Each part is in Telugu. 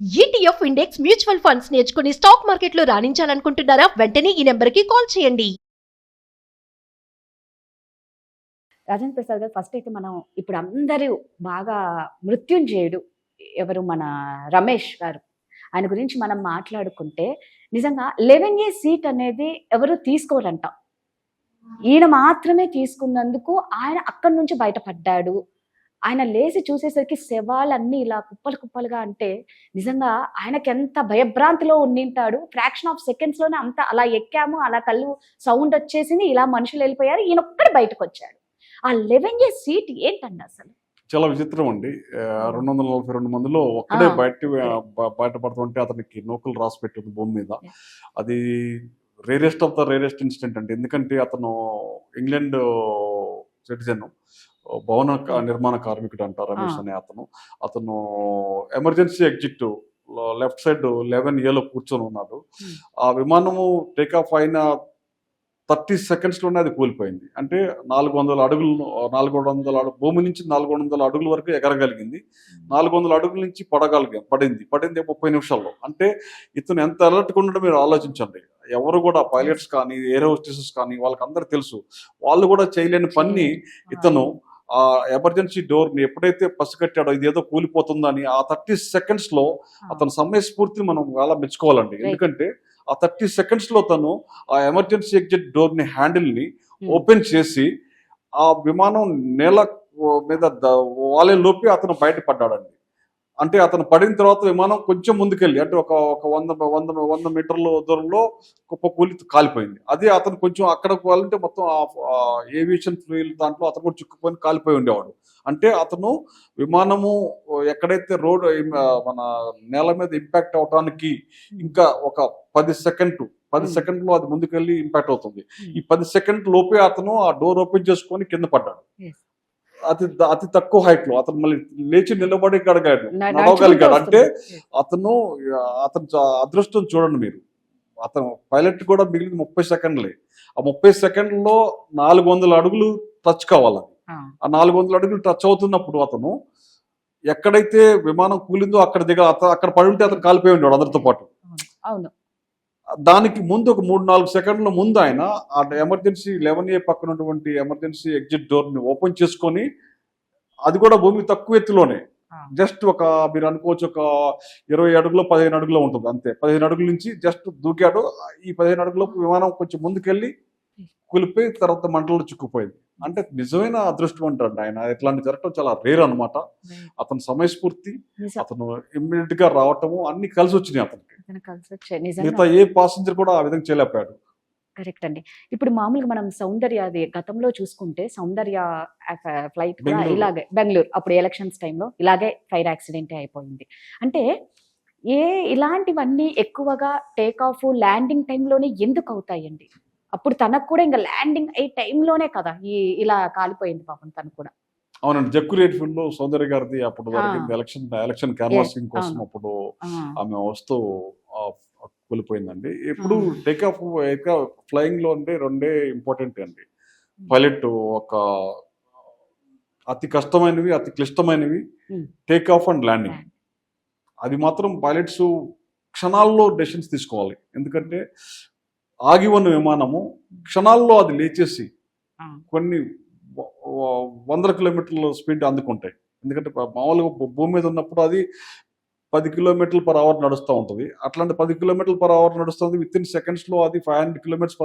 ఈటీఎఫ్ ఇండెక్స్ మ్యూచువల్ ఫండ్స్ నేర్చుకుని స్టాక్ మార్కెట్లో రాణించాలనుకుంటున్నారా? వెంటనే ఈ నెంబర్కి కాల్ చేయండి. రాజేంద్ర ప్రసాద్ గారు, ఫస్ట్ అయితే మనం ఇప్పుడు అందరూ బాగా మృత్యుంజయుడు ఎవరు, మన రమేష్ గారు, ఆయన గురించి మనం మాట్లాడుకుంటే నిజంగా 11A సీట్ అనేది ఎవరు తీసుకోరంట. ఈయన మాత్రమే తీసుకున్నందుకు ఆయన అక్కడి నుంచి బయటపడ్డాడు. ఆయన లేచి చూసేసరికి శవాలన్నీ ఇలా కుప్పలు కుప్పలుగా, అంటే నిజంగా ఆయనకి ఎంత భయభ్రాంతిలో ఉండింటాడు. ఫ్రాక్షన్ ఆఫ్ సెకండ్స్ లోనే అంత అలా ఎక్కాము, అలా కళ్ళు సౌండ్ వచ్చేసింది, ఇలా మనుషులు వెళ్ళిపోయారు, ఈయన ఒక్కడు బయటకు వచ్చాడు. ఆ 11A సీట్ ఏంటండి అసలు? చాలా విచిత్రం అండి. 242 మందిలో ఒక్కడే బయటపడుతుంటే అతనికి నూకలు రాసి పెట్టింది భూమి మీద. అది rarest of the rarest incident అండి. ఎందుకంటే అతను ఇంగ్లాండ్ సిటిజన్, భవన నిర్మాణ కార్మికుడు అంటారు రమేష్ అనే అతను ఎమర్జెన్సీ ఎగ్జిట్ లెఫ్ట్ సైడ్ 11Aలో కూర్చొని ఉన్నాడు. ఆ విమానము టేకాఫ్ అయిన 30 సెకండ్స్లోనే అది కూలిపోయింది. అంటే 400 అడుగులు భూమి నుంచి 400 అడుగుల వరకు ఎగరగలిగింది. 400 అడుగుల నుంచి పడింది 30 నిమిషాల్లో. అంటే ఇతను ఎంత అలర్ట్గా ఉండడం మీరు ఆలోచించండి. ఎవరు కూడా పైలట్స్ కానీ, ఎయిర్ హోస్టెసెస్ కానీ, వాళ్ళకి అందరు తెలుసు. వాళ్ళు కూడా చేయలేని పని ఇతను ఆ ఎమర్జెన్సీ డోర్ని ఎప్పుడైతే పసిగట్టాడో ఇదేదో కూలిపోతుందని ఆ 30 సెకండ్స్లో అతని సమయస్ఫూర్తిని మనం చాలా మెచ్చుకోవాలండి. ఎందుకంటే ఆ 30 సెకండ్స్లో తను ఆ ఎమర్జెన్సీ ఎగ్జిట్ డోర్ని హ్యాండిల్ని ఓపెన్ చేసి ఆ విమానం నేల మీద వాలే లోపి అతను బయటపడ్డాడండి. అంటే అతను పడిన తర్వాత విమానం కొంచెం ముందుకెళ్ళి, అంటే ఒక 100 మీటర్ల దూరంలో కుప్ప కూలి కాలిపోయింది. అదే అతను కొంచెం అక్కడ వాళ్ళంటే మొత్తం ఏవియేషన్ ఫ్యూయల్ దాంట్లో అతను కూడా చిక్కుపోయి కాలిపోయి ఉండేవాడు. అంటే అతను విమానము ఎక్కడైతే రోడ్ మన నేల మీద ఇంపాక్ట్ అవటానికి ఇంకా ఒక 10 సెకండ్లో అది ముందుకెళ్ళి ఇంపాక్ట్ అవుతుంది. ఈ 10 సెకండ్ లోపే అతను ఆ డోర్ ఓపెన్ చేసుకొని కింద పడ్డాడు. అతి తక్కువ హైట్ లో అతను మళ్ళీ లేచి నిలబడి నడవగలిగాడు. అంటే అతను అదృష్టం చూడండి మీరు. అతను పైలట్ కూడా మిగిలిన 30 సెకండ్లే. ఆ 30 సెకండ్లో 400 అడుగులు టచ్ కావాలి. ఆ 400 అడుగులు టచ్ అవుతున్నప్పుడు అతను ఎక్కడైతే విమానం కూలిందో అక్కడ పడి ఉంటే అతను కాలిపోయి ఉన్నాడు అందరితో పాటు. దానికి ముందు ఒక 3-4 సెకండ్ల ముందు ఆయన ఆ ఎమర్జెన్సీ 11A పక్కన ఉన్నటువంటి ఎమర్జెన్సీ ఎగ్జిట్ డోర్ ని ఓపెన్ చేసుకొని, అది కూడా భూమి తక్కువ ఎత్తులోనే, జస్ట్ మీరు అనుకోవచ్చు ఒక 20 అడుగులో 15 అడుగులో ఉంటుంది అంతే. 15 అడుగుల నుంచి జస్ట్ దూకాడు. ఈ 15 అడుగులో విమానం కొంచెం ముందుకెళ్ళి కూలిపోయి తర్వాత మంటల్లో చిక్కుపోయింది. అంటే నిజమైన అదృష్టం అంటాడు ఆయన. ఇట్లాంటి జరగటం చాలా రేర్ అనమాట. అతని సమయస్ఫూర్తి, అతను ఇమ్మీడియట్ గా రావటము అన్ని కలిసి వచ్చినాయి అతనికి. మిగతా ఏ పాసెంజర్ కూడా ఆ విధంగా చేయలేకపోయాడు. కరెక్ట్ అండి. ఇప్పుడు మామూలుగా మనం సౌందర్య గతంలో చూసుకుంటే, సౌందర్య ఫ్లైట్ ఇలాగే బెంగళూరు అప్పుడు ఎలక్షన్స్ టైంలో ఇలాగే ఫైర్ యాక్సిడెంట్ అయిపోయింది. అంటే ఇలాంటివన్నీ ఎక్కువగా టేక్ ఆఫ్ ల్యాండింగ్ టైంలోనే ఎందుకు అవుతాయండి? అప్పుడు తనకు కూడా ఇంకా ల్యాండింగ్ అయ్యే టైంలోనే కదా ఇలా కాలిపోయింది పాపం తను కూడా. అవునండి, జక్కు రేట్ ఫీల్డ్ లో సౌందర్య గారిది అప్పుడు జరిగింది ఎలక్షన్ క్యాన్వాసింగ్ కోసం. అప్పుడు ఆమె వస్తూ కూలిపోయిందండి. ఎప్పుడు టేక్ ఆఫ్ ఫ్లయింగ్ లో అంటే రెండే ఇంపార్టెంట్ అండి. పైలట్ ఒక అతి కష్టమైనవి, అతి క్లిష్టమైనవి టేక్ ఆఫ్ అండ్ ల్యాండింగ్. అది మాత్రం పైలట్స్ క్షణాల్లో డెసిషన్స్ తీసుకోవాలి. ఎందుకంటే ఆగి ఉన్న విమానము క్షణాల్లో అది లేచేసి కొన్ని 100 కిలోమీటర్ల స్పీడ్ అందుకుంటాయి. ఎందుకంటే మామూలుగా భూమి మీద ఉన్నప్పుడు అది 10 km/h నడుస్తూ ఉంటుంది. అట్లాంటి 10 km/h నడుస్తుంది. విత్ ఇన్ సెకండ్స్లో అది 500 km/h,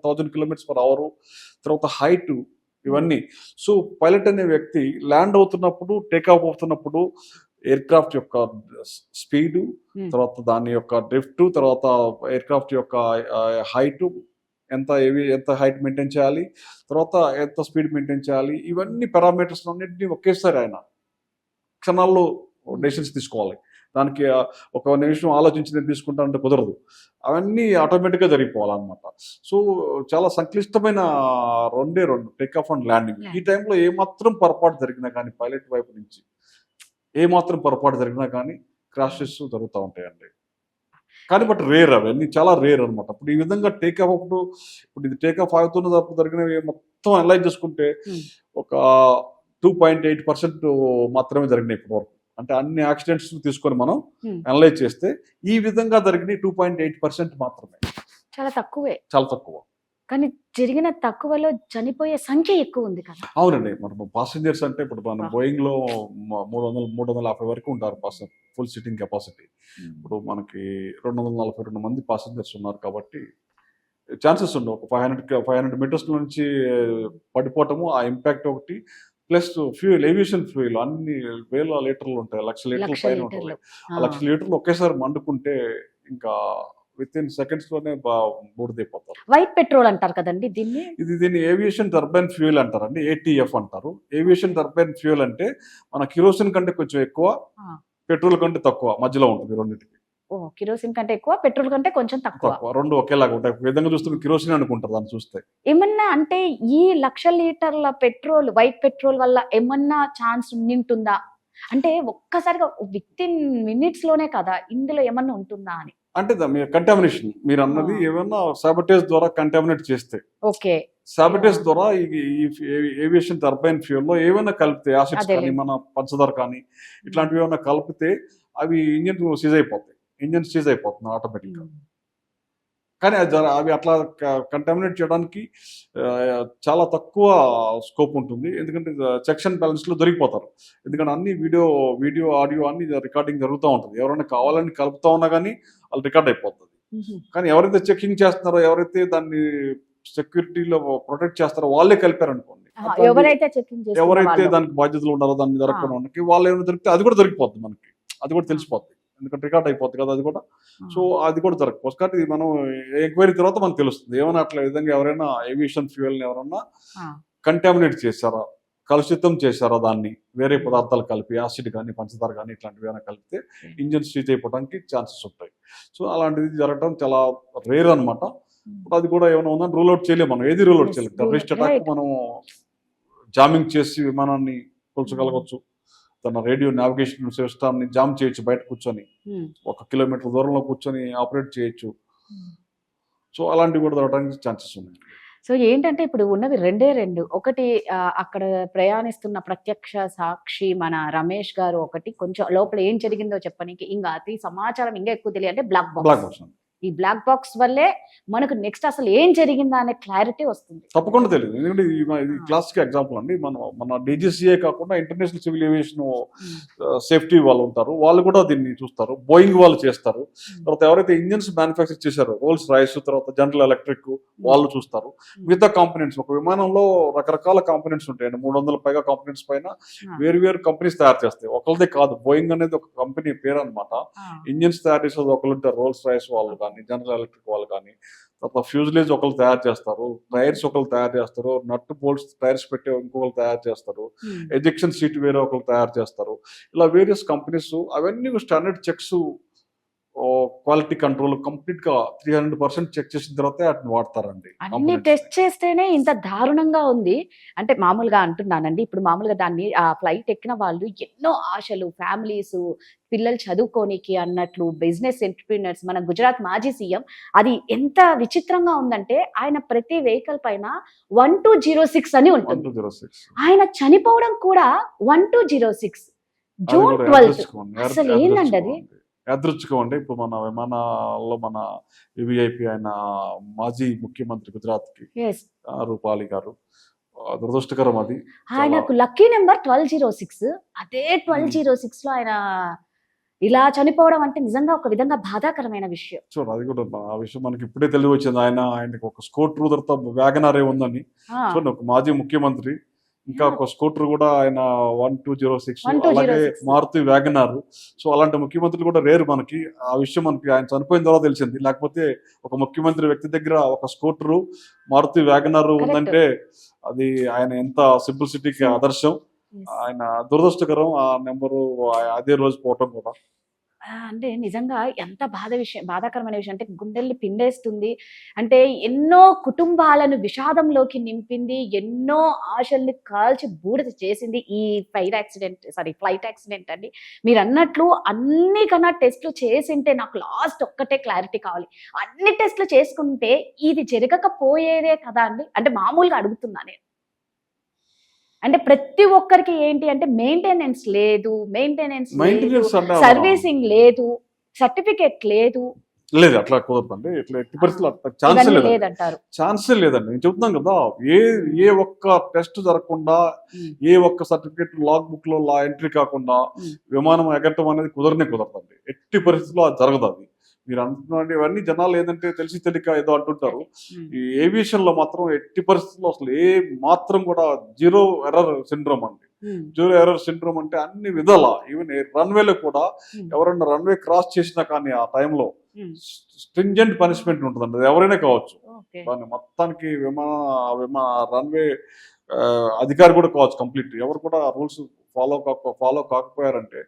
1000 km/h, తర్వాత హైట్, ఇవన్నీ. సో పైలట్ అనే వ్యక్తి ల్యాండ్ అవుతున్నప్పుడు, టేకాఫ్ అవుతున్నప్పుడు ఎయిర్ క్రాఫ్ట్ యొక్క స్పీడు, తర్వాత దాని యొక్క డ్రిఫ్ట్, తర్వాత ఎయిర్ క్రాఫ్ట్ యొక్క హైట్, ఎంత హైట్ మెయింటైన్ చేయాలి, తర్వాత ఎంత స్పీడ్ మెయింటైన్ చేయాలి, ఇవన్నీ పారామీటర్స్ అన్నింటినీ ఒకేసారి ఆయన క్షణాల్లో డెసిషన్స్ తీసుకోవాలి. దానికి ఒక నిమిషం ఆలోచించి తీసుకుంటానంటే కుదరదు. అవన్నీ ఆటోమేటిక్గా జరిగిపోవాలన్నమాట. సో చాలా సంక్లిష్టమైన రెండు టేక్ ఆఫ్ అండ్ ల్యాండింగ్. ఈ టైంలో ఏమాత్రం పొరపాటు జరిగినా కానీ, పైలట్ వైపు నుంచి ఏమాత్రం పొరపాటు జరిగినా కానీ క్రాషెస్ జరుగుతూ ఉంటాయండి. కానీ బట్ రేర్, అవన్నీ చాలా రేర్ అనమాట. ఇప్పుడు ఈ విధంగా టేక్ ఆఫ్ ఇప్పుడు ఇది టేక్ ఆఫ్ అవుతున్నప్పుడు జరిగినవి మొత్తం అనలైజ్ చేసుకుంటే ఒక 2.8% మాత్రమే జరిగినాయి ఇప్పటి వరకు. అంటే అన్ని యాక్సిడెంట్స్ తీసుకొని మనం Hmm. అనలైజ్ చేస్తే ఈ విధంగా జరిగిన 2.8% మాత్రమే, చాలా తక్కువే. చాలా తక్కువ. కానీ జరిగిన తక్కువలో చనిపోయే సంఖ్య ఎక్కువ ఉంది కదా. అవునండి, మనం పాసెంజర్స్ అంటే ఇప్పుడు మన బోయింగ్ లో 350 వరకు ఉంటారు ఫుల్ సిట్టింగ్ కెపాసిటీ. ఇప్పుడు మనకి 242 మంది పాసెంజర్స్ ఉన్నారు కాబట్టి ఛాన్సెస్ ఉండవు. ఒక 500 మీటర్స్ నుంచి పడిపోవటము, ఆ ఇంపాక్ట్ ఒకటి, ప్లస్ ఫ్యూయల్, ఏవియేషన్ ఫ్యూయల్ అన్ని వేల లీటర్లు ఉంటాయి, లక్ష లీటర్ల లక్ష పైన లీటర్లు. ఉంటాయి. ఆ లక్ష లీటర్లు ఒకేసారి మండుకుంటే ఇంకా విత్ ఇన్ సెకండ్స్ లోనే బూడిదైపోతారు. వైట్ పెట్రోల్ అంటారు కదండి దీన్ని. దీన్ని ఏవియేషన్ టర్బైన్ ఫ్యూయల్ అంటారండి, ATF అంటారు. ఏవియేషన్ టర్బైన్ ఫ్యూయల్ అంటే మన కిరోసిన్ కంటే కొంచెం ఎక్కువ, పెట్రోల్ కంటే తక్కువ మధ్యలో ఉంటుంది రెండింటికి. కిరోసిన్ కంటే ఎక్కువ, పెట్రోల్ కంటే కొంచెం తక్కువ. రెండు ఒకేలాగా ఉంటాయి. ఒక విధంగా చూస్తే కిరోసిన్ అనుకుంటారు దాన్ని చూస్తే. ఏమన్నా అంటే ఈ 1,00,000 లీటర్ల పెట్రోల్, వైట్ పెట్రోల్ వల్ల ఏమన్నా ఛాన్స్ ఉంటుందా? అంటే ఒక్కసారిగా విత్ ఇన్ మినిట్స్ లోనే కదా, ఇందులో ఏమన్నా ఉంటుందా అని. అంటే కంటామినేషన్ మీరు అన్నది ఏమన్నా సాబటేజ్ ద్వారా కంటామినేట్ చేస్తే, ఓకే, సాబటేజ్ ద్వారా ఈ ఏవియేషన్ టర్బైన్ ఫ్యూయల్ లో ఏమైనా కలిపితే, యాసిడ్స్ అదేలే. కానీ మన పంచదార కానీ ఇట్లాంటివి ఏమైనా కలిపితే అవి ఇంజిన్ సీజ్ అయిపోతాయి, ఇంజిన్ సీజ్ అయిపోతుంది ఆటోమేటిక్ గా. కానీ అవి అట్లా కంటామినేట్ చేయడానికి చాలా తక్కువ స్కోప్ ఉంటుంది, ఎందుకంటే చెక్స్ అండ్ బ్యాలెన్స్ లో దొరికిపోతారు. ఎందుకంటే అన్ని వీడియో ఆడియో అన్ని రికార్డింగ్ జరుగుతూ ఉంటుంది. ఎవరైనా కావాలని కలుపుతా ఉన్నా కానీ వాళ్ళు రికార్డ్ అయిపోతుంది. కానీ ఎవరైతే చెకింగ్ చేస్తున్నారో, ఎవరైతే దాన్ని సెక్యూరిటీలో ప్రొటెక్ట్ చేస్తారో వాళ్ళే కలిపారు అనుకోండి, ఎవరైతే చెకింగ్ ఎవరైతే దానికి బాధ్యతలు ఉన్నారో దాన్ని జరగకుండా ఉండకి వాళ్ళు ఏమైనా దొరికితే అది కూడా దొరికిపోతుంది మనకి, అది కూడా తెలిసిపోతుంది, ఎందుకంటే రికార్డ్ అయిపోతుంది కదా అది కూడా. సో అది కూడా జరగకపోవచ్చు. కాబట్టి మనం ఎంక్వైరీ తర్వాత మనకు తెలుస్తుంది ఏమైనా అట్లా విధంగా ఎవరైనా ఏవియేషన్ ఫ్యూయల్ని ఎవరైనా కంటామినేట్ చేశారా, కలుషితం చేశారా, దాన్ని వేరే పదార్థాలు కలిపి, యాసిడ్ కానీ పంచదార కానీ ఇట్లాంటివి ఏమైనా కలిపితే ఇంజిన్ సీజ్ అయిపోవడానికి ఛాన్సెస్ ఉంటాయి. సో అలాంటిది జరగడం చాలా రేర్ అనమాట. అది కూడా ఏమైనా ఉందని రూల్ అవుట్ చేయలేము మనం, ఏది రూల్ అవుట్ చేయలేము. టెర్రరిస్ట్ అటాక్ మనం జామింగ్ చేసి విమానాన్ని కూల్చగలగవచ్చు, తన రేడియో నావిగేషన్ సిస్టమ్ని జామ్ చేయొచ్చు, బయట కూర్చొని 1 కిలోమీటర్ దూరంలో కూర్చొని ఆపరేట్ చేయొచ్చు. సో అలాంటివి కూడా జరగడానికి ఛాన్సెస్ ఉన్నాయి. సో ఏంటంటే ఇప్పుడు ఉన్నవి రెండు. ఒకటి అక్కడ ప్రయాణిస్తున్న ప్రత్యక్ష సాక్షి మన రమేష్ గారు, ఒకటి కొంచెం లోపల ఏం జరిగిందో చెప్పడానికి ఇంకా అతి సమాచారం ఇంకా ఎక్కువ తెలియాలి అంటే బ్లాక్ బాక్స్. ఈ బ్లాక్ బాక్స్ వల్లే మనకు నెక్స్ట్ అసలు ఏం జరిగిందా అనే క్లారిటీ వస్తుంది. తప్పకుండా తెలియదు, ఎందుకంటే ఇది క్లాసిక్ ఎగ్జాంపుల్ అండి. మన DGCA కాకుండా ఇంటర్నేషనల్ సివిల్ ఏవియేషన్ సేఫ్టీ వాళ్ళు ఉంటారు, వాళ్ళు కూడా దీన్ని చూస్తారు. బోయింగ్ వాళ్ళు చేస్తారు. తర్వాత ఎవరైతే ఇంజిన్స్ మ్యానుఫ్యాక్చర్ చేశారో రోల్స్ రాయిస్, తర్వాత జనరల్ ఎలక్ట్రిక్ వాళ్ళు చూస్తారు. మిగతా కాంపోనెంట్స్, ఒక విమానంలో రకరకాల కాంపోనెంట్స్ ఉంటాయండి, 300 పైగా కాంపోనెంట్స్ పైన వేరు కంపెనీస్ తయారు చేస్తాయి, ఒకరిదే కాదు. బోయింగ్ అనేది ఒక కంపెనీ పేరు అనమాట. ఇంజిన్స్ తయారు చేసేది ఒకరు ఉంటారు, రోల్స్ రాయిస్ వాళ్ళు కానీ, జనరల్ ఎలక్ట్రిక్ వాళ్ళు కానీ. తర్వాత ఫ్యూజ్లేజ్ ఒకరు తయారు చేస్తారు, టైర్స్ ఒకరు తయారు చేస్తారు, నట్ బోల్ట్స్ టైర్స్ పెట్టే ఇంకొకరు తయారు చేస్తారు, ఎజెక్షన్ సీట్ వేరే ఒకరు తయారు చేస్తారు. ఇలా వేరియస్ కంపెనీస్ అవన్నీ standard checks, quality control complete గా 300% చెక్ చేసిన తర్వాత వాటిని వాడతారండి. అన్ని టెస్ట్ చేస్తేనే ఇంత దారుణంగా ఉంది అంటే మామూలుగా అంటున్నానండి. ఇప్పుడు మామూలుగా దాన్ని ఆ ఫ్లైట్ ఎక్కిన వాళ్ళు ఎన్నో ఆశలు, ఫ్యామిలీస్, పిల్లలు చదువుకోనికి అన్నట్లు బిజినెస్ ఎంటర్‌ప్రెన్యూర్స్, మన గుజరాత్ మాజీ సీఎం, అది ఎంత విచిత్రంగా ఉందంటే ఆయన ప్రతి వెహికల్ పైన 1206 అని ఉంటుంది. 1206 ఆయన చనిపోవడం కూడా 1206 జూన్ 12. అసలు ఏందండి అది? యాదృచ్ఛికం అండి. ఇప్పుడు మన విమానాల్లో మన వివిఐపి ఆయన మాజీ ముఖ్యమంత్రి గుజరాత్ కి రూపాలి గారు, దురదృష్టకరం అది. ఆయనకు లక్కీ నెంబర్ 1206. అదే 1206 లో ఆయన ఇలా చనిపోవడం అంటే నిజంగా ఒక విధంగా బాధాకరమైన విషయం. చూడండి, అది కూడా ఆ విషయం మనకి ఇప్పుడే తెలివి వచ్చింది. ఆయనకి ఒక స్కూటర్ తర్వాత వ్యాగనారే ఉందని. చూడండి, ఒక మాజీ ముఖ్యమంత్రి, ఇంకా ఒక స్కూటర్ కూడా ఆయన 1206, అలాగే మారుతి వ్యాగనార్. సో అలాంటి ముఖ్యమంత్రులు కూడా రేరు మనకి. ఆ విషయం మనకి ఆయన చనిపోయిన తర్వాత తెలిసింది. లేకపోతే ఒక ముఖ్యమంత్రి వ్యక్తి దగ్గర ఒక స్కూటరు మారుతి వ్యాగనార్ ఉందంటే అది ఆయన ఎంత సింప్లిసిటీకి ఆదర్శం. ఆయన దురదృష్టకరం ఆ నెంబరు అదే రోజు పోవటం కూడా. అంటే నిజంగా ఎంత బాధాకరమైన విషయం అంటే గుండెల్ని పిండేస్తుంది. అంటే ఎన్నో కుటుంబాలను విషాదంలోకి నింపింది, ఎన్నో ఆశల్ని కాల్చి బూడిద చేసింది ఈ ఫ్లైట్ యాక్సిడెంట్ అండి. మీరు అన్నట్లు అన్ని కన్నా టెస్ట్లు చేసింటే, నాకు లాస్ట్ ఒక్కటే క్లారిటీ కావాలి, అన్ని టెస్ట్లు చేసుకుంటే ఇది జరగకపోయేదే కదా అండి. అంటే మామూలుగా అడుగుతున్నా నేను. అంటే ప్రతి ఒక్కరికి ఏంటి అంటే మెయింటెనెన్స్ లేదు, మెయింటెనెన్స్ మెయింటెనెన్స్ అంటే సర్వీసింగ్ లేదు, సర్టిఫికెట్ లేదు, లేదు, అట్లా కుదరదండి. ఇట్లా ఎట్టి పరిస్థితుల్లో ఛాన్సే ఇవన్నీ లేదండి. లేదంటారు. ఛాన్సే లేదండి. నేను చెప్తున్నాను కదా, ఏ ఒక్క టెస్ట్ జరగకుండా, ఏ ఒక్క సర్టిఫికేట్ లాగ్ బుక్ లో ఎంట్రీ కాకుండా విమానం ఎగరటం అనేది కుదరదండి. ఎట్టి పరిస్థితుల్లో అది జరగదు. అది మీరు అంటున్నాండి, ఇవన్నీ జనాలు ఏంటంటే తెలిసి తెలియక ఏదో అంటుంటారు. ఈ ఏవియేషన్ లో మాత్రం ఎట్టి పరిస్థితుల్లో అసలు ఏ మాత్రం కూడా జీరో ఎర్రర్ సిండ్రోమ్ అండి. జీరో ఎర్రర్ సిండ్రోమ్ అంటే అన్ని విధాల, ఈవెన్ రన్వేలో కూడా ఎవరైనా రన్వే క్రాస్ చేసినా కానీ ఆ టైంలో స్ట్రింజెంట్ పనిష్మెంట్ ఉంటుందండి. అది ఎవరైనా కావచ్చు, దాన్ని మొత్తానికి రన్వే అధికారి కూడా కావచ్చు. కంప్లీట్ ఎవరు కూడా రూల్స్ ఫాలో కాకపోయారంటే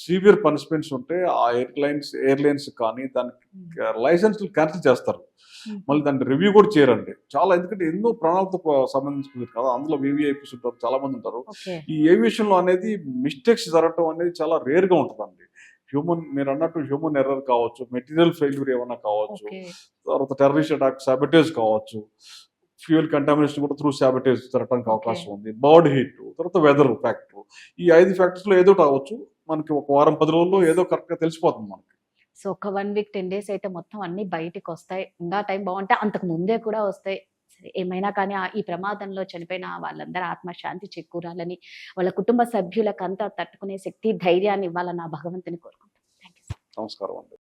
సివియర్ పనిష్మెంట్స్ ఉంటే ఆ ఎయిర్లైన్స్ కానీ దానికి లైసెన్స్ క్యాన్సిల్ చేస్తారు. మళ్ళీ దాన్ని రివ్యూ కూడా చేయరండి. చాలా, ఎందుకంటే ఎన్నో ప్రాణాలతో సంబంధించుకుంది కదా, అందులో వివిఐపీస్ ఉంటారు, చాలా మంది ఉంటారు. ఈ ఏవియేషన్ లో అనేది మిస్టేక్స్ జరగడం అనేది చాలా రేర్ గా ఉంటుందండి. మీరు అన్నట్టు హ్యూమన్ ఎర్రర్ కావచ్చు, మెటీరియల్ ఫెయిల్యూర్ ఏమైనా కావచ్చు, తర్వాత టెర్రరిస్ట్ అటాక్, సాబటేజ్ కావచ్చు, ఫ్యూయల్ కంటామినేషన్ కూడా త్రూ సాబటేజ్ జరగడానికి అవకాశం ఉంది, బర్డ్ హీట్, తర్వాత వెదర్ ఫ్యాక్టర్. ఈ 5 ఫ్యాక్టర్స్ లో ఏదో అవ్వచ్చు. మనకి ఒక వారం 10 రోజుల్లో ఏదో కరెక్ట్ గా తెలిసిపోతుంది మనకి. సో ఒక 1 వీక్ 10 days అయితే మొత్తం అన్ని బయటికి వస్తాయి. ఇంకా టైం బాగుంటే అంతకు ముందే కూడా వస్తాయి. సరే, ఏమైనా కానీ ఈ ప్రమాదంలో చనిపోయిన వాళ్ళందరూ ఆత్మశాంతి చేకూరాలని, వాళ్ళ కుటుంబ సభ్యులకు అంతా తట్టుకునే శక్తి, ధైర్యాన్ని ఇవ్వాలని ఆ భగవంతుని కోరుకుంటాం. Thank you. నమస్కారం అండి.